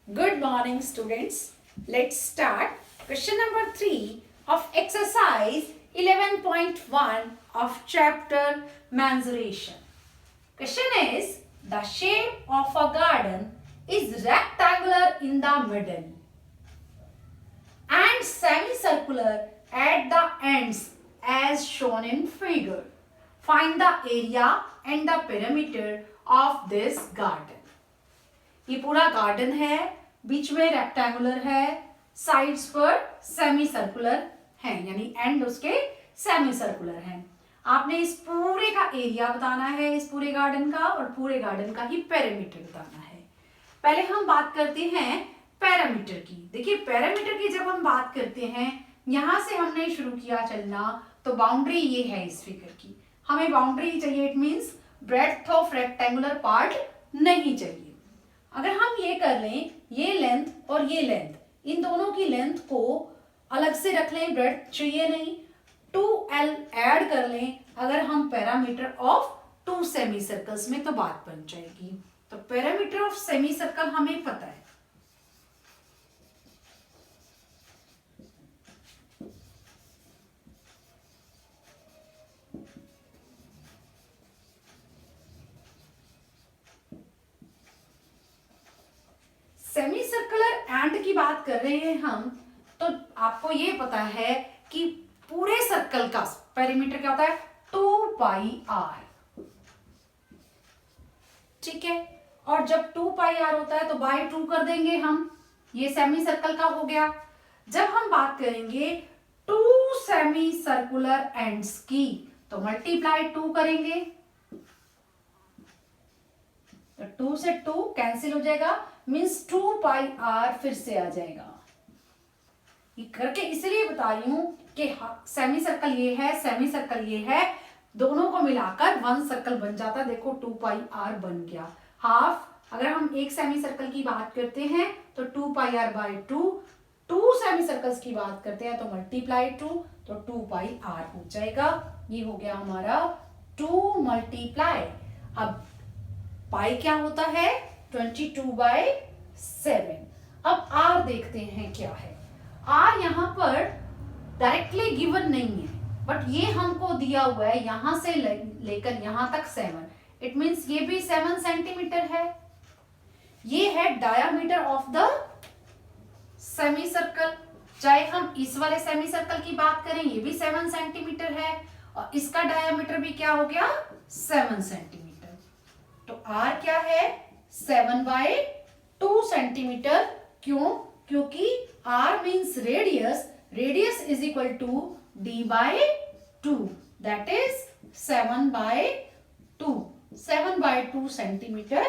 Good morning, students. Let's start question number 3 of exercise 11.1 of chapter mensuration. Question is, the shape of a garden is rectangular in the middle and semicircular at the ends as shown in figure. Find the area and the perimeter of this garden. ये पूरा garden है, बीच में rectangular है, sides पर semi circular है, यानी and उसके semi circular है। आपने इस पूरे का एरिया बताना है, इस पूरे गार्डन का, और पूरे गार्डन का ही पेरीमीटर बताना है। पहले हम बात करते हैं पैरामीटर की। देखिए पैरामीटर की जब हम बात करते हैं, यहां से हमने शुरू किया चलना, तो बाउंड्री ये है इस फिगर की। हमें बाउंड्री चाहिए, it means breadth of rectangular part नहीं चाहिए। अगर हम ये कर लें, ये लेंथ और ये लेंथ, इन दोनों की लेंथ को अलग से रख लें, ब्रेड्थ चाहिए नहीं, 2l ऐड कर लें अगर हम पैरामीटर ऑफ 2 सेमी सर्कल्स में, तो बात बन जाएगी। तो पैरामीटर ऑफ सेमी सर्कल हमें पता है, सेमी सर्कुलर एंड की बात कर रहे हैं हम, तो आपको ये पता है कि पूरे सर्कल का पेरीमीटर क्या होता है, 2πr। ठीक है, और जब 2πr होता है तो बाय 2 कर देंगे हम, ये सेमी सर्कल का हो गया। जब हम बात करेंगे 2 सेमी सर्कुलर एंड्स की, तो मल्टीप्लाई 2 करेंगे, तो 2 से 2 कैंसिल हो जाएगा, मीन्स 2πr फिर से आ जाएगा। ये करके इसलिए बता रही हूं कि सेमी सर्कल ये है, सेमी सर्कल ये है, दोनों को मिलाकर 1 सर्कल बन जाता है। देखो 2πr बन गया। हाफ, अगर हम एक सेमी सर्कल की बात करते हैं तो 2πr बाई 2, 2 सेमी सर्कल्स की बात करते हैं तो मल्टीप्लाई 2, तो 2πr हो जाएगा। ये हो गया हमारा 2 मल्टीप्लाई, अब पाई क्या होता है, 22/7। अब r देखते हैं क्या है। r यहाँ पर डायरेक्टली गिवन नहीं है, बट ये हमको दिया हुआ है यहां से लेकर यहां तक 7, इट मींस ये भी 7 सेंटीमीटर है। ये है diameter of the semi circle, चाहे हम इस वाले सेमी सर्कल की बात करें, ये भी 7 सेंटीमीटर है, और इसका डायामीटर भी क्या हो गया, 7 सेंटीमीटर। तो r क्या है, 7/2 सेंटीमीटर। क्यों? क्योंकि r means radius, radius is equal to d/2, that is 7/2, 7/2 centimetre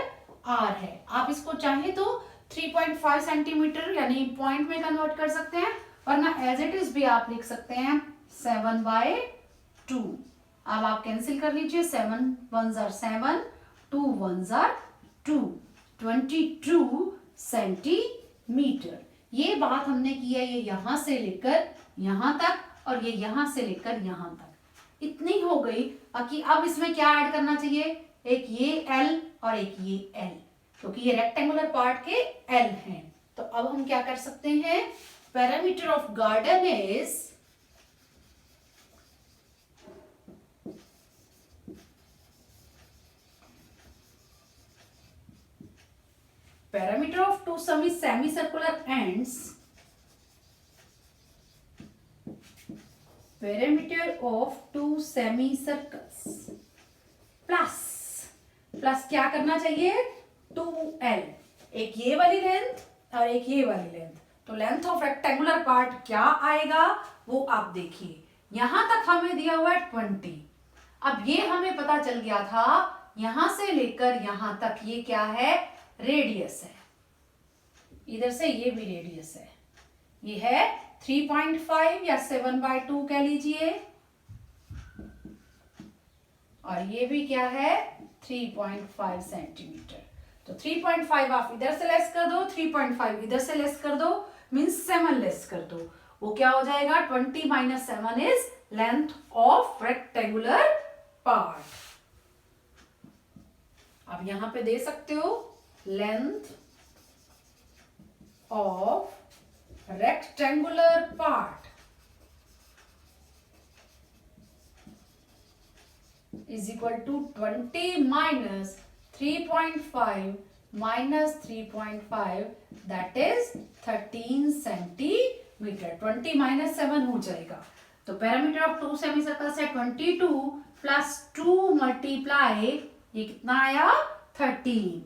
r है। आप इसको चाहे तो 3.5 सेंटीमीटर यानी पॉइंट में कन्वर्ट कर सकते हैं, वरना एज इट इज भी आप लिख सकते हैं 7/2। अब आप कैंसिल कर लीजिए, 7 1s are 7, 2 1s are 2, 22 centimetre. ये बात हमने की है, ये यहां से लेकर यहां तक और ये यहां से लेकर यहां तक, इतनी हो गई। बाकी अब इसमें क्या ऐड करना चाहिए, एक ये L और एक ये L, क्योंकि ये रेक्टेंगुलर पार्ट के L हैं। तो अब हम क्या कर सकते हैं, parameter of garden is perimeter of 2 semicircular ends, perimeter of 2 semicircles plus क्या करना चाहिए, 2l, एक ये वाली लेंथ और एक ये वाली लेंथ। तो लेंथ ऑफ रेक्टेंगुलर पार्ट क्या आएगा वो आप देखिए, यहां तक हमें दिया हुआ है 20। अब ये हमें पता चल गया था, यहां से लेकर यहां तक ये क्या है, रेडियस है। इधर से ये भी रेडियस है, ये है 3.5 या 7/2 कह लीजिए, और ये भी क्या है, 3.5 सेंटीमीटर। तो 3.5 आप इधर से लेस कर दो, 3.5 इधर से लेस कर दो, मीन्स 7 लेस कर दो, वो क्या हो जाएगा, 20 - 7 is length of rectangular part. आप यहां पे दे सकते हो length of rectangular part is equal to 20 minus 3.5 minus 3.5 that is 13 centimetre. 20 minus 7 हो जाएगा. तो पैरामीटर ऑफ टू सेमीसर्कल्स है 22 प्लस 2 मल्टीप्लाई ये कितना आया 13.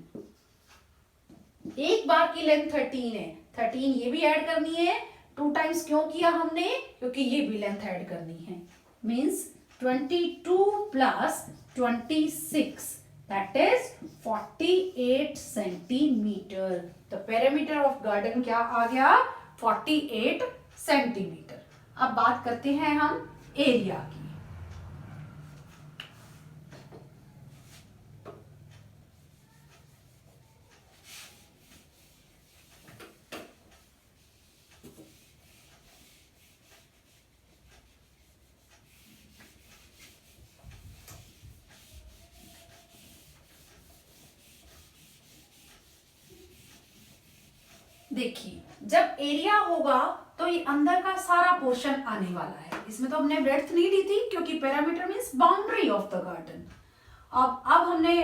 एक बार की लेंथ 13 है. 13 ये भी ऐड करनी है. 2 टाइम्स क्यों किया हमने? क्योंकि ये भी लेंथ ऐड करनी है. Means 22 plus 26 that is 48 centimetre. तो पैरामीटर ऑफ गार्डन क्या आ गया 48 सेंटीमीटर. अब बात करते हैं हम एरिया की. देखिए जब एरिया होगा तो ये अंदर का सारा पोर्शन आने वाला है. इसमें तो हमने ब्रेड्थ नहीं ली थी क्योंकि parameter means boundary of the garden. अब हमने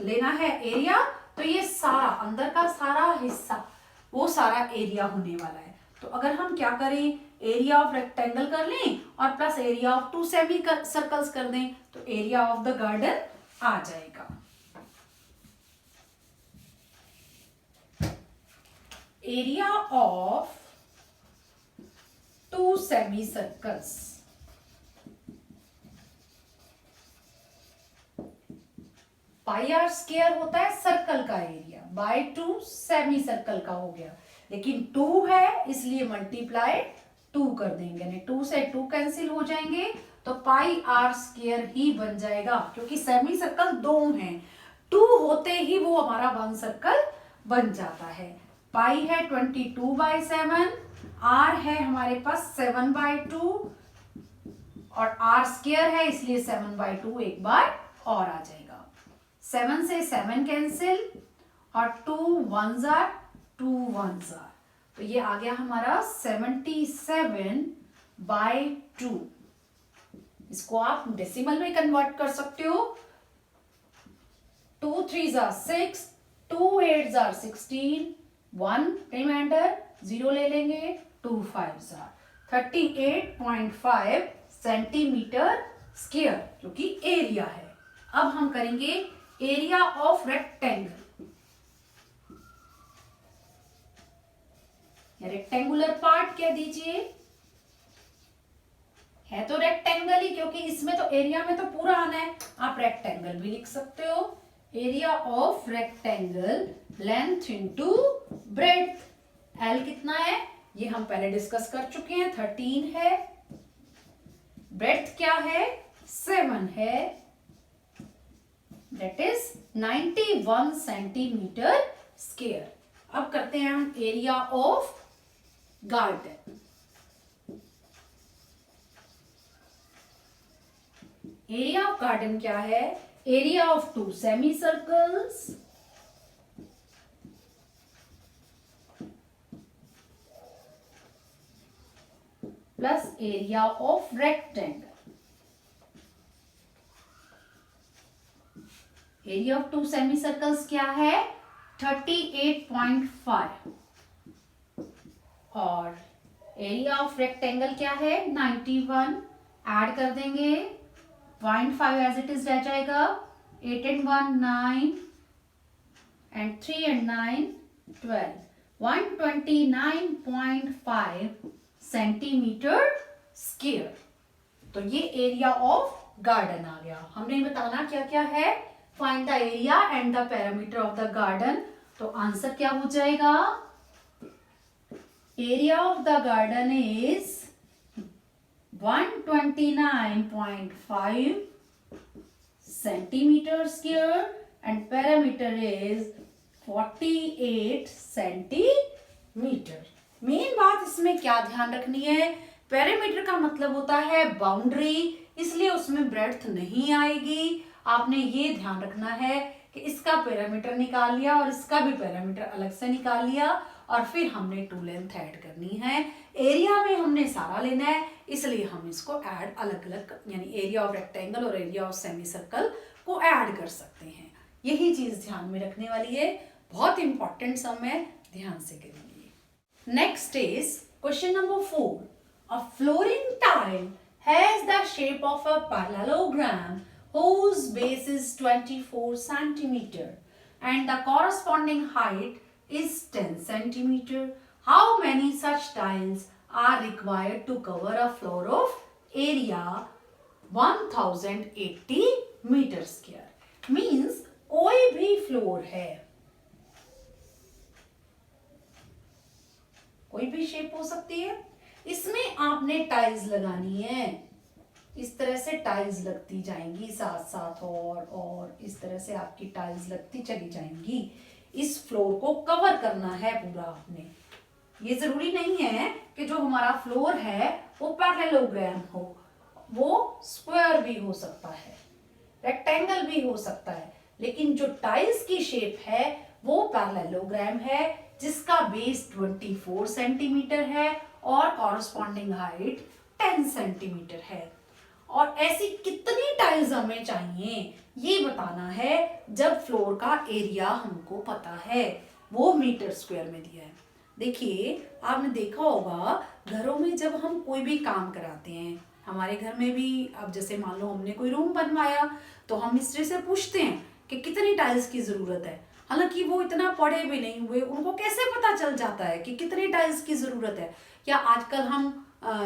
लेना है एरिया. तो ये सारा अंदर का सारा हिस्सा वो सारा एरिया होने वाला है. तो अगर हम क्या करें एरिया ऑफ रेक्टेंगल कर लें और plus area of 2 semi circles कर दें तो एरिया ऑफ द गार्डन आ जाएगा. Area of 2 semicircles. Pi r square होता है सर्कल का एरिया बाय 2 सेमी सर्कल का हो गया. लेकिन 2 है इसलिए मल्टीप्लाई 2 कर देंगे. नहीं 2 से 2 कैंसिल हो जाएंगे तो पाई आर स्क्वायर ही बन जाएगा. क्योंकि सेमी सर्कल 2 हैं. 2 होते ही वो हमारा 1 सर्कल बन जाता है. पाई है 22/7. आर है हमारे पास 7/2 और आर स्क्वायर है इसलिए 7/2 एक बार और आ जाएगा. 7 से 7 कैंसिल और 2 1s are 2 1s are. तो ये आ गया हमारा 77/2. इसको आप डेसिमल में कन्वर्ट कर सकते हो. 2 3s are 6, 2 8s are 16, 1 reminder 0 ले लेंगे. 2 5s are 38.5 सेंटीमीटर स्क्वायर जो कि एरिया है. अब हम करेंगे area of rectangle. Rectangular part कह दीजिए. है तो रेक्टेंगल ही क्योंकि इसमें तो एरिया में तो पूरा आना है. आप रेक्टेंगल भी लिख सकते हो. Area of rectangle length into breadth. L कितना है ये हम पहले डिस्कस कर चुके हैं 13 है. ब्रेड्थ क्या है 7 है. That is 91 centimetre square. अब करते हैं हम area of garden. Area of garden क्या है area of 2 semi circles plus area of rectangle. Area of 2 semi circles क्या है 38.5 और एरिया ऑफ रेक्टेंगल क्या है 91. ऐड कर देंगे 0.5 एज इट इज रह जाएगा. 8 and 1 9 and 3 and 9 12. 129.5 centimetre square. तो ये एरिया ऑफ गार्डन आ गया. हमने बताना क्या क्या है. Find the area and the parameter of the garden. तो आंसर क्या हो जाएगा area of the garden is 129.5 centimetre square and parameter is 48 centimetre. Main बात इसमें क्या ध्यान रखनी है पैरामीटर का मतलब होता है बाउंड्री. इसलिए उसमें ब्रेड्थ नहीं आएगी. आपने ये ध्यान रखना है कि इसका पैरामीटर निकाल लिया और इसका भी पैरामीटर अलग से निकाल लिया और फिर हमने 2 लेंथ ऐड करनी है। एरिया में हमने सारा लेना है, इसलिए हम इसको ऐड अलग अलग, यानी एरिया ऑफ रेक्टेंगल और एरिया ऑफ सेमी सर्कल को ऐड कर सकते हैं। यही चीज ध्यान में रखने वाली है, बहुत इंपॉर्टेंट सम है, ध्यान से करेंगे। Next is question number 4। A flooring tile has the shape of a parallelogram whose base is 24 centimeter and the corresponding height is 10 centimeter. How many such tiles are required to cover a floor of area 1080 meter square? Means कोई भी floor है, कोई भी shape हो सकती है, इसमें आपने टाइल्स लगानी है। इस तरह से टाइल्स लगती जाएंगी साथ साथ, और इस तरह से आपकी टाइल्स लगती चली जाएंगी। इस फ्लोर को कवर करना है पूरा आपने। ये जरूरी नहीं है कि जो हमारा फ्लोर है वो पैरेललोग्राम हो, वो स्क्वायर भी हो सकता है, रेक्टेंगल भी हो सकता है, लेकिन जो टाइल्स की शेप है वो पैरेललोग्राम है, जिसका बेस 24 सेंटीमीटर है और कॉरस्पॉन्डिंग हाइट 10 सेंटीमीटर है। और ऐसी कितनी टाइल्स हमें चाहिए ये बताना है जब फ्लोर का एरिया हमको पता है, वो मीटर स्क्वायर में दिया है। देखिए, आपने देखा होगा घरों में जब हम कोई भी काम कराते हैं, हमारे घर में भी, अब जैसे मान लो हमने कोई रूम बनवाया तो हम मिस्त्री से पूछते हैं कि कितनी टाइल्स की जरूरत है। हालांकि वो इतना पढ़े भी नहीं हुए, उनको कैसे पता चल जाता है कि कितनी टाइल्स की जरूरत है। या आजकल हम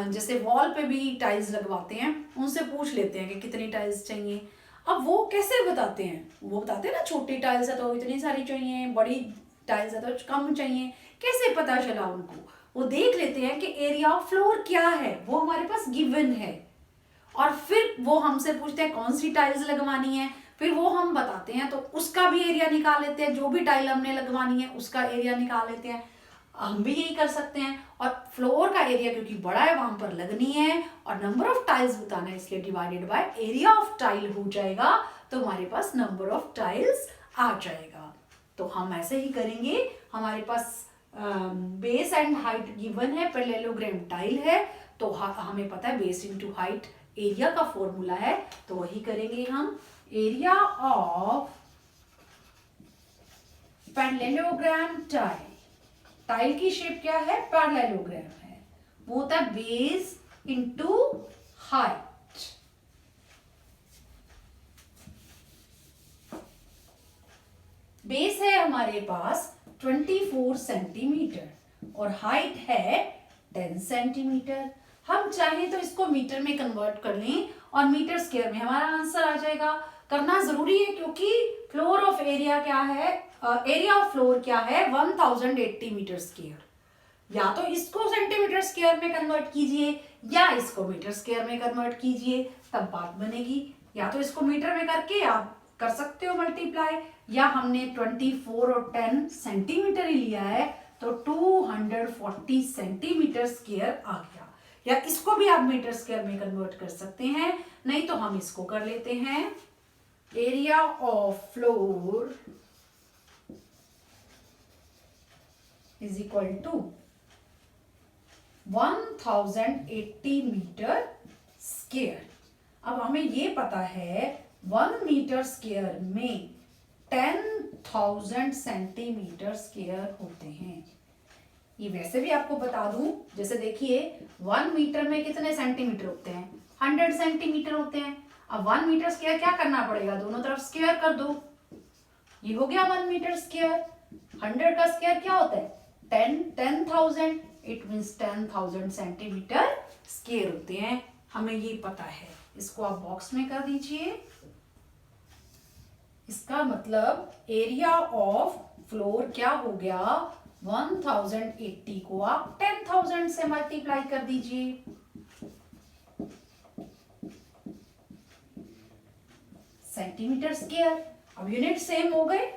जैसे वॉल पे भी टाइल्स लगवाते हैं, उनसे पूछ लेते हैं कि कितनी टाइल्स चाहिए। अब वो कैसे बताते हैं? वो बताते हैं ना, छोटी टाइल्स है तो इतनी सारी चाहिए, बड़ी टाइल्स है तो कम चाहिए। कैसे पता चला उनको? वो देख लेते हैं कि एरिया ऑफ फ्लोर क्या है, वो हमारे पास गिवन है, और फिर वो हमसे पूछते हैं कौन सी टाइल्स लगवानी है, फिर वो हम बताते हैं तो उसका भी एरिया निकाल लेते हैं, जो भी टाइल हमने लगवानी है उसका एरिया निकाल लेते हैं। हम भी यही कर सकते हैं। और फ्लोर का एरिया क्योंकि बड़ा है, वहां पर लगनी है और नंबर ऑफ टाइल्स बताना है, इसलिए divided by area of tile हो जाएगा, तो हमारे पास नंबर ऑफ टाइल्स आ जाएगा। तो हम ऐसे ही करेंगे। हमारे पास बेस एंड हाइट गिवन है, पैरेललोग्राम टाइल है, तो हमें पता है बेस इनटू हाइट एरिया का फॉर्मूला है, तो वही करेंगे हम। Area of parallelogram tile, tile की शेप क्या है? पैरेललोग्राम है, वो होता है बेस इनटू हाइट। बेस है हमारे पास 24 सेंटीमीटर और हाइट है 10 सेंटीमीटर। हम चाहें तो इसको मीटर में कन्वर्ट कर लें और मीटर स्क्वायर में हमारा आंसर आ जाएगा। करना जरूरी है क्योंकि फ्लोर ऑफ एरिया क्या है, एरिया ऑफ फ्लोर क्या है? 1080 मीटर स्क्वायर। या तो इसको सेंटीमीटर स्क्वायर में कन्वर्ट कीजिए या इसको मीटर स्क्वायर में कन्वर्ट कीजिए, तब बात बनेगी। या तो इसको मीटर में करके आप कर सकते हो मल्टीप्लाई, या हमने 24 और 10 सेंटीमीटर ही लिया है तो 240 सेंटीमीटर स्क्वायर आ गया। या इसको भी आप मीटर स्क्वायर में कन्वर्ट कर सकते हैं, नहीं तो हम इसको कर लेते हैं। Area of floor is equal to 1080 metre square. अब हमें ये पता है 1 मीटर स्क्वायर में 10,000 सेंटीमीटर स्क्वायर होते हैं। ये वैसे भी आपको बता दूं, जैसे देखिए 1 मीटर में कितने सेंटीमीटर होते हैं? 100 सेंटीमीटर होते हैं। अब 1 मीटर स्क्वायर क्या करना पड़ेगा? दोनों तरफ स्क्वायर कर दो, ये हो गया 1 मीटर स्क्वायर। 100 का स्क्वायर क्या होता है? 10,000, इट मीन्स 10,000 सेंटीमीटर स्क्वायर होते हैं। हमें ये पता है, इसको आप बॉक्स में कर दीजिए। इसका मतलब एरिया ऑफ फ्लोर क्या हो गया? 1080 को आप 10,000 से मल्टीप्लाई कर दीजिए। Centimetre square. अब यूनिट सेम हो गए,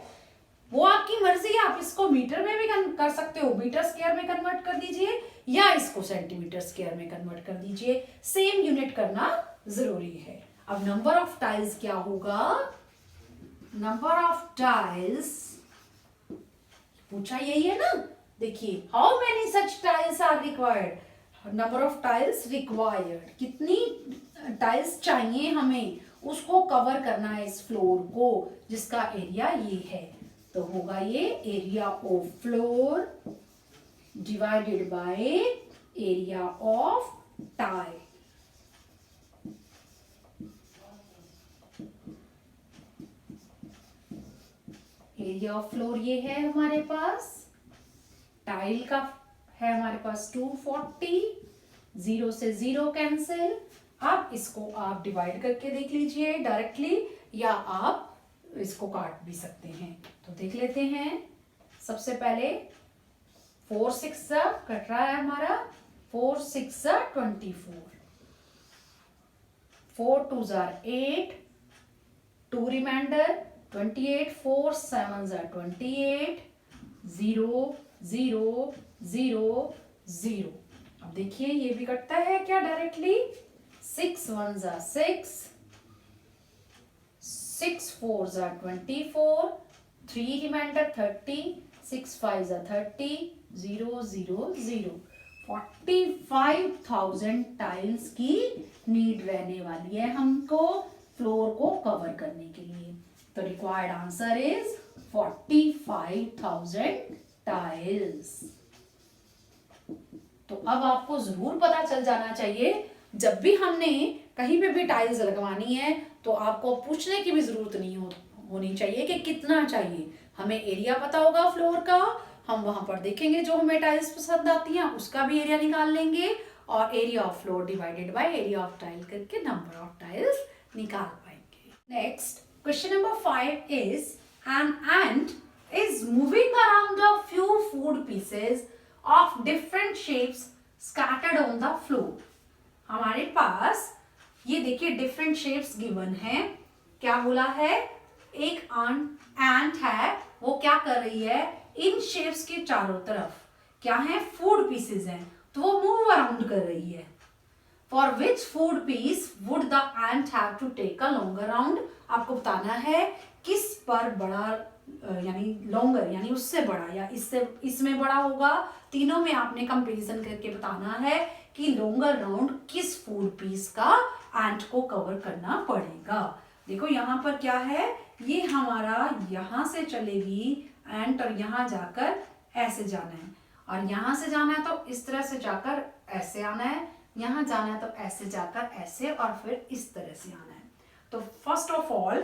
वो आपकी मर्जी है, आप इसको मीटर में भी कर सकते हो, मीटर स्क्वायर में कन्वर्ट कर दीजिए, या इसको सेंटीमीटर स्क्वायर में कन्वर्ट कर दीजिए। सेम यूनिट करना जरूरी है। अब नंबर ऑफ टाइल्स क्या होगा? नंबर ऑफ टाइल्स पूछा यही है ना, देखिए, how many such tiles are required, number of tiles required, कितनी टाइल्स चाहिए हमें उसको कवर करना है इस फ्लोर को, जिसका एरिया ये है। तो होगा ये area of floor divided by area of tile. Area of floor ये है हमारे पास, टाइल का है हमारे पास 240, 0 से 0 कैंसिल। अब इसको आप डिवाइड करके देख लीजिए डायरेक्टली, या आप इसको काट भी सकते हैं। तो देख लेते हैं। सबसे पहले 4 6 कट रहा है हमारा, 4 6 24, 4 2 8, 2 रिमाइंडर 28, 4 7 28, 0 0 0 0। अब देखिए ये भी कटता है क्या डायरेक्टली, 6 1 6, 6 4 24, 3 रिमाइंडर 30, 6 5 30, 0 0 0। 45,000 टाइल्स की नीड रहने वाली है हमको फ्लोर को कवर करने के लिए। तो रिक्वायर्ड आंसर इज 45,000 टाइल्स। तो अब आपको जरूर पता चल जाना चाहिए, जब भी हमने कहीं पे भी टाइल्स लगवानी है तो आपको पूछने की भी जरूरत नहीं होनी चाहिए कि कितना चाहिए। हमें एरिया पता होगा फ्लोर का, हम वहां पर देखेंगे जो हमें टाइल्स पसंद आती हैं उसका भी एरिया निकाल लेंगे, और area of floor divided by area of tile करके नंबर ऑफ टाइल्स निकाल पाएंगे। Next question number 5 is an ant is moving around a few food pieces of different shapes scattered on the floor। हमारे पास ये देखिए different shapes given है। क्या बोला है, एक एंट है, वो क्या कर रही है, इन शेप्स के चारों तरफ क्या है, फूड पीसेस हैं, तो वो मूव अराउंड कर रही है। For which food piece would the ant have to take a longer round. आपको बताना है किस पर बड़ा यानी लॉन्गर यानी उससे बड़ा या इससे इसमें बड़ा होगा। तीनों में आपने कंपैरिजन करके बताना है कि लॉन्गर राउंड किस फूड पीस का एंट को कवर करना पड़ेगा। देखो यहाँ पर क्या है, ये हमारा यहाँ से चलेगी एंट और यहाँ जाकर ऐसे जाना है, और यहाँ से जाना है तो इस तरह से जाकर ऐसे आना है, यहाँ जाना है तो ऐसे जाकर ऐसे, और फिर इस तरह से आना है। तो फर्स्ट ऑफ ऑल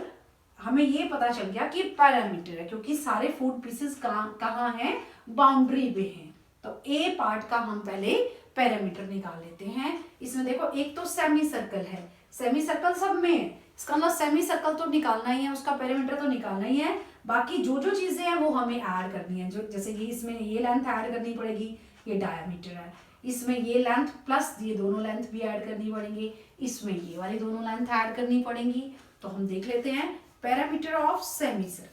हमें ये पता चल गया कि पैरामीटर है, क्योंकि सारे फूड पीसेस कहाँ हैं, बाउंड्री पे हैं। तो ए पार्ट का हम पहले पैरामीटर निकाल लेते हैं। इसमें देखो एक तो सेमी सर्कल है, सेमी सर्कल सब में है, इसका मतलब सेमी सर्कल तो निकालना ही है, उसका पैरामीटर तो निकालना ही है। बाकी जो जो चीजें हैं वो हमें ऐड करनी है, जो जैसे कि इसमें ये लेंथ ऐड करनी पड़ेगी, ये डायमीटर है, इसमें ये लेंथ प्लस ये दोनों लेंथ भी ऐड करनी पड़ेंगी, इसमें ये वाली दोनों लेंथ ऐड करनी पड़ेंगी। तो हम देख लेते हैं पैरामीटर ऑफ सेमी सर्कल।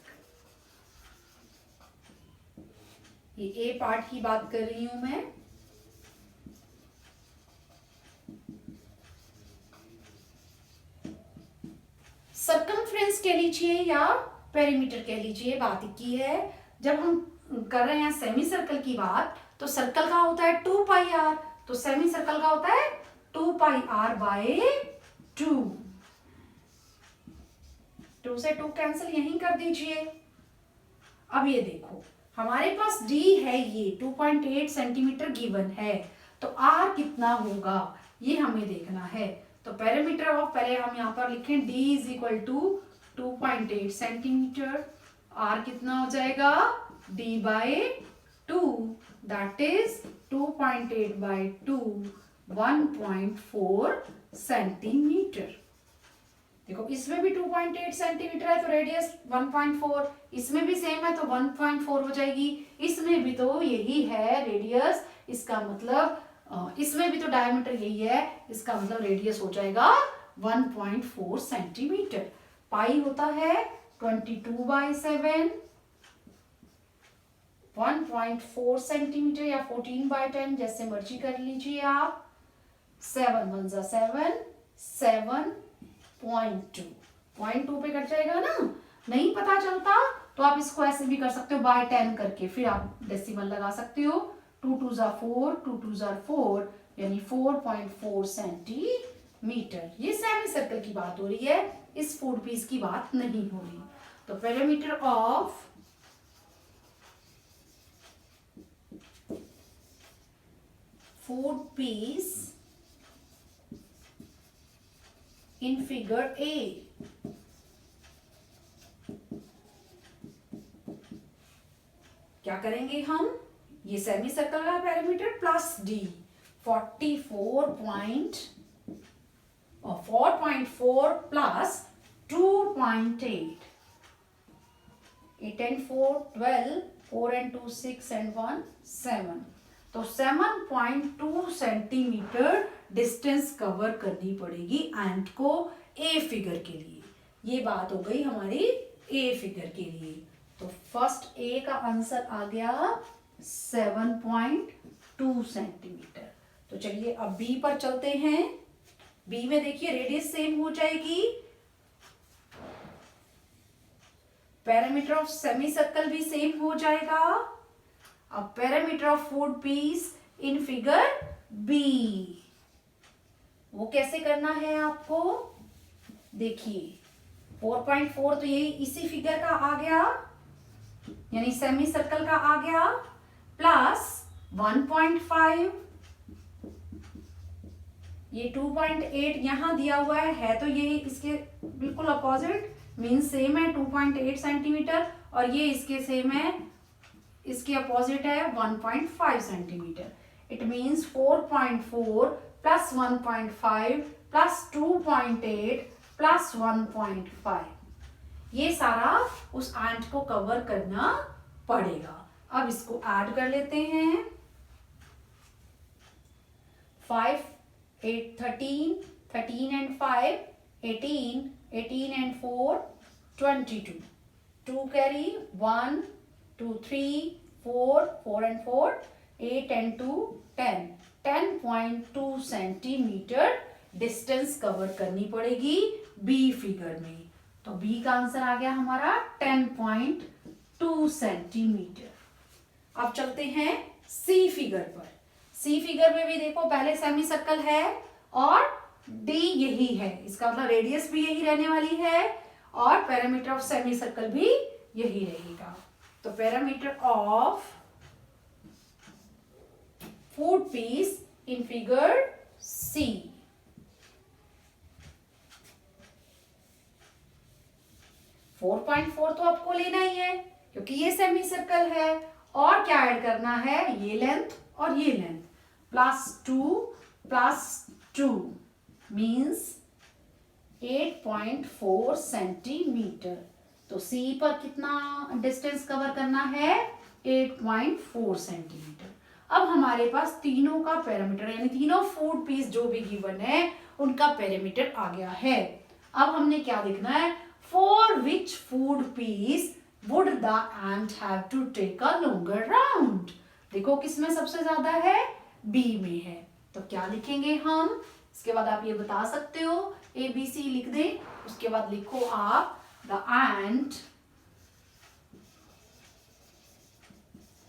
ये ए पार्ट की बात कर रही हूं मैं। सर्कमफ्रेंस कह लीजिए या पेरीमीटर कह लीजिए, बात की है। जब हम कर रहे हैं सेमी सर्कल की बात, तो सर्कल का होता है 2 पाई आर, तो सेमी सर्कल का होता है 2 पाई आर बाय 2। 2 से 2 कैंसिल यहीं कर दीजिए। अब ये देखो हमारे पास डी है, ये 2.8 सेंटीमीटर गिवन है, तो आर कितना होगा ये हमें देखना है। तो पैरामीटर ऑफ, पहले हम यहाँ पर लिखें d is equal to 2.8 centimetre, r कितना हो जाएगा d by 2, that is 2.8 by 2, 1.4 centimetre. देखो इसमें भी 2.8 सेंटीमीटर है तो रेडियस 1.4, इसमें भी सेम है तो 1.4 हो जाएगी, इसमें भी तो यही है रेडियस, इसका मतलब इसमें भी तो डायमीटर यही है, इसका मतलब रेडियस हो जाएगा 1.4 सेंटीमीटर। पाई होता है 22/7, 1.4 सेंटीमीटर या 14/10 जैसे मर्जी कर लीजिए आप। 7 1 7, 7.2 0.2 पे कट जाएगा ना, नहीं पता चलता तो आप इसको ऐसे भी कर सकते हो बाय 10 करके, फिर आप डेसिमल लगा सकते हो। 2 2 ज़ा 4, 2 2 ज़ा 4, यानी 4.4 सेंटीमीटर। ये सेमी सर्कल की बात हो रही है, इस फूड पीस की बात नहीं हो रही। तो perimeter of food piece in figure A क्या करेंगे हम, ये सेमी सर्कल का perimeter plus D 4.4 plus 2.8, 8 and 4 12, 4 and 2 6 and 1 7, तो 7.2 सेंटीमीटर डिस्टेंस कवर करनी पड़ेगी एंट को ए फिगर के लिए। ये बात हो गई हमारी ए फिगर के लिए। तो फर्स्ट ए का आंसर आ गया 7.2 सेंटीमीटर। तो चलिए अब बी पर चलते हैं। बी में देखिए रेडियस सेम हो जाएगी, पेरीमीटर ऑफ सेमी सर्कल भी सेम हो जाएगा। अब perimeter of food piece in figure B, वो कैसे करना है आपको, देखिए 4.4 तो यही इसी फिगर का आ गया, यानी सेमी सर्कल का आ गया, प्लस 1.5, ये 2.8 यहां दिया हुआ है तो ये इसके बिल्कुल अपोजिट मीन सेम है 2.8 सेंटीमीटर, और ये इसके सेम है, इसके अपोजिट है 1.5 centimetre. It means 4.4 plus 1.5 plus 2.8 plus 1.5, ये सारा उस एंट को कवर करना पड़ेगा। अब इसको ऐड कर लेते हैं। 5 8 13, 13 and 5 18, 18 and 4 22, 2 carry 1 2 3 4, 4 and 4 8 and 2 10, 10.2 centimetre distance cover करनी पड़ेगी बी फिगर में। तो बी का आंसर आ गया हमारा 10.2 सेंटीमीटर। अब चलते हैं सी फिगर पर। सी फिगर में भी देखो पहले सेमी सर्कल है और डी यही है, इसका मतलब रेडियस भी यही रहने वाली है और पेरीमीटर ऑफ सेमी सर्कल भी यही रहेगा। तो perimeter of food piece in figure C, four 4.4 तो आपको लेना ही है क्योंकि ये सेमी सर्कल है, और क्या ऐड करना है, ये लेंथ और ये लेंथ, +2 मीन्स 8.4 सेंटीमीटर। तो सी पर कितना डिस्टेंस कवर करना है, 8.4 सेंटीमीटर। अब हमारे पास तीनों का पेरीमीटर यानी तीनों फूड पीस जो भी गिवन है उनका पेरीमीटर आ गया है। अब हमने क्या देखना है, for which food piece would the ant have to take a longer round. देखो किसमें सबसे ज्यादा है, बी में है, तो क्या लिखेंगे हम, इसके बाद आप ये बता सकते हो, ABC लिख दें, उसके बाद लिखो आप the ant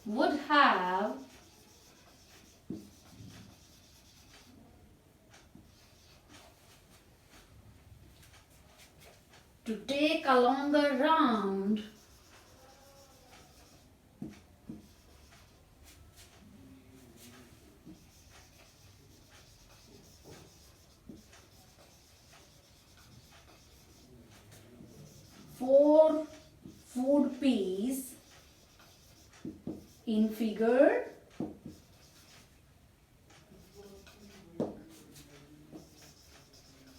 would have to take a longer round for food piece in figure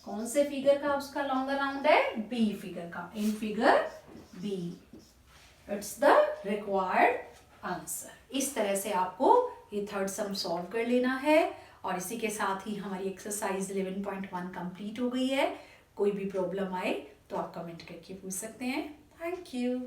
कौन से फिगर का उसका लॉन्गर राउंड है, बी फिगर का, in figure B. It's the required answer. इस तरह से आपको ये थर्ड सम सॉल्व कर लेना है और इसी के साथ ही हमारी एक्सरसाइज 11.1 कंप्लीट हो गई है। कोई भी प्रॉब्लम आए तो आप कमेंट करके पूछ सकते हैं। Thank you.